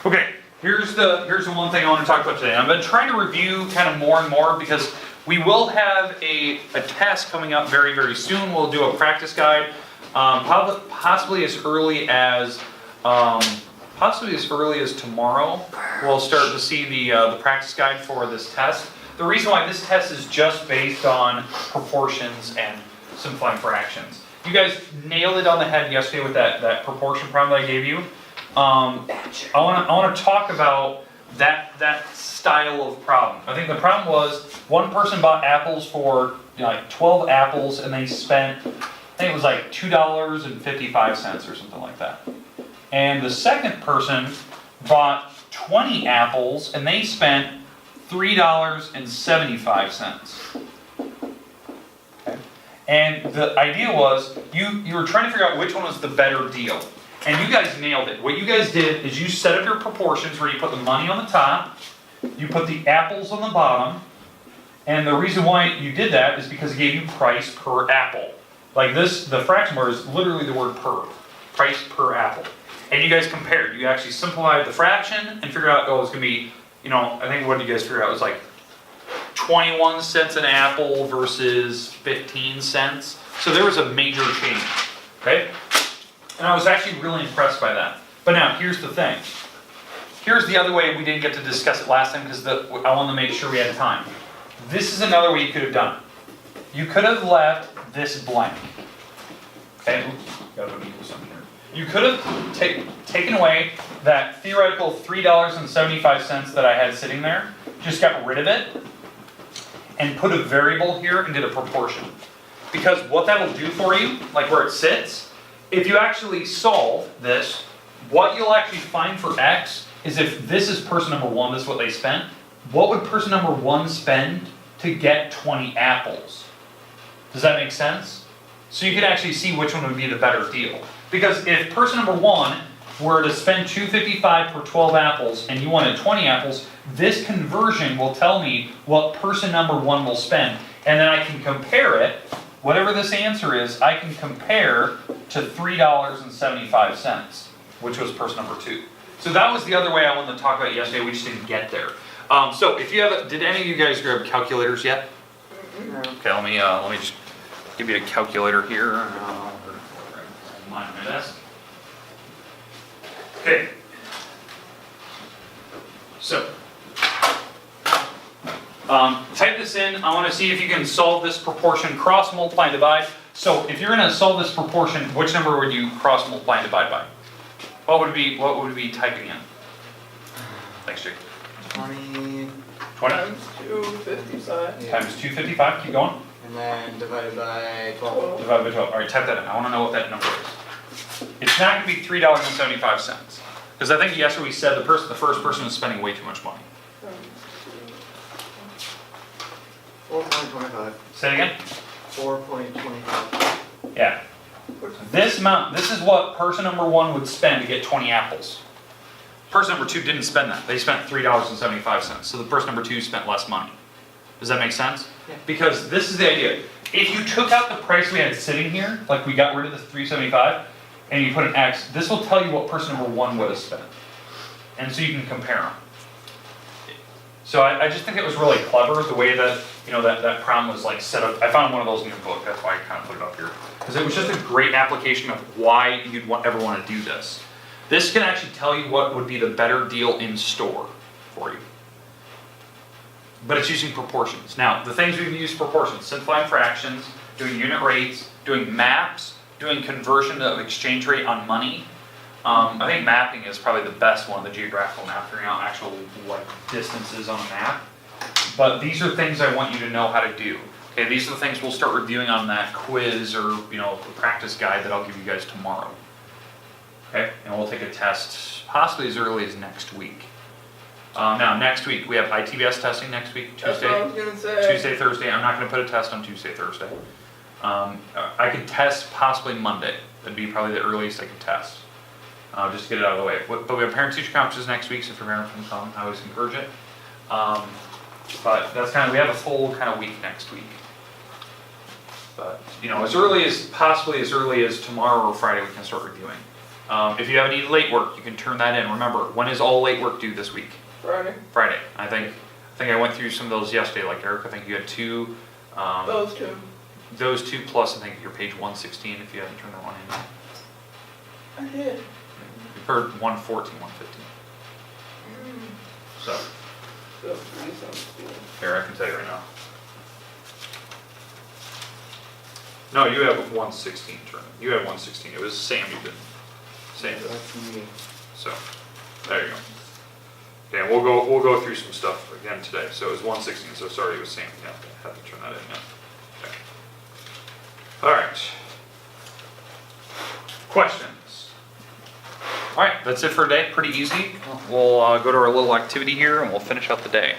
Okay, here's the one thing I want to talk about today. I've been trying to review kind of more and more because we will have a test coming up very, very soon. We'll do a practice guide, possibly as early as tomorrow. We'll start to see the practice guide for this test. The reason why this test is just based on proportions and simplifying fractions. You guys nailed it on the head yesterday with that proportion problem that I gave you. I want to talk about that style of problem. I think the problem was one person bought apples for like 12 apples and they spent, I think it was like $2.55 or something like that. And the second person bought 20 apples and they spent $3.75. Okay. And the idea was you were trying to figure out which one was the better deal. And you guys nailed it. What you guys did is you set up your proportions where you put the money on the top, you put the apples on the bottom, and the reason why you did that is because it gave you price per apple. Like this, the fraction word is literally the word per, price per apple. And you guys compared. You actually simplified the fraction and figured out, oh, it's going to be, I think what did you guys figure out? It was like 21 cents an apple versus 15 cents. So there was a major change, okay? And I was actually really impressed by that. But now, here's the thing. Here's the other way we didn't get to discuss it last time because I wanted to make sure we had time. This is another way you could have done it. You could have left this blank. Okay, got to put equals on here. You could have taken away that theoretical $3.75 that I had sitting there, just got rid of it, and put a variable here and did a proportion. Because what that'll do for you, like where it sits, if you actually solve this, what you'll actually find for x is if this is person number one, this is what they spent, what would person number one spend to get 20 apples? Does that make sense? So you can actually see which one would be the better deal. Because if person number one were to spend $2.55 per 12 apples and you wanted 20 apples, this conversion will tell me what person number one will spend. And then I can compare it, whatever this answer is, I can compare to $3.75, which was person number two. So that was the other way I wanted to talk about yesterday, we just didn't get there. So if you have, did any of you guys grab calculators yet? No. Okay, let me just give you a calculator here. Mine on my desk. Okay. So, type this in. I want to see if you can solve this proportion, cross multiply and divide. So if you're going to solve this proportion, which number would you cross multiply and divide by? What would be typing in? Thanks, Jake. 20 Times 255. Yeah. Times 255. Keep going. and then divided by 12. Divided by 12. All right, type that in. I want to know what that number is. It's not going to be $3.75 because I think yesterday we said the first person was spending way too much money. 4.25. Say it again. 4.25. Yeah. This amount. This is what person number one would spend to get 20 apples. Person number two didn't spend that. They spent $3.75. So the person number two spent less money. Does that make sense? Yeah. Because this is the idea. If you took out the price we had sitting here, like we got rid of the $3.75, and you put an X, this will tell you what person number one would have spent. And so you can compare them. So I just think it was really clever the way that that problem was like set up. I found one of those in your book. That's why I kind of put it up here because it was just a great application of why you'd ever want to do this. This can actually tell you what would be the better deal in store for you. But it's using proportions. Now, the things we've used proportions: simplifying fractions, doing unit rates, doing maps, doing conversion of exchange rate on money. I think mapping is probably the best one, the geographical map, figuring out actual distances on a map. But these are things I want you to know how to do. Okay, these are the things we'll start reviewing on that quiz or the practice guide that I'll give you guys tomorrow. Okay, and we'll take a test possibly as early as next week. Now next week we have ITBS testing next week, That's what I was gonna say. Tuesday, Thursday. I'm not going to put a test on Tuesday, Thursday. I could test possibly Monday. That'd be probably the earliest I could test. Just to get it out of the way. But we have parent-teacher conferences next week, so if your parent can come, I always encourage it. But that's we have a full week next week. But, possibly as early as tomorrow or Friday we can start reviewing. If you have any late work, you can turn that in. Remember, when is all late work due this week? Friday, Friday. I think I went through some of those yesterday, like Eric, I think you had two. those two. Those two plus, I think your page 116, if you haven't turned that one in. I did. You've heard 114, 115. So, So 3 sounds cool. here, I can tell you right now. No, you have 116 turn. You have 116. It was Sam you did. Sam did. That's me. So, there you go. Okay, and we'll go through some stuff again today. So it was 116, so sorry it was Sam. Yeah, I had to turn that in, yeah. Okay. All right. Questions? All right, that's it for today. Pretty easy. We'll go to our little activity here and we'll finish out the day.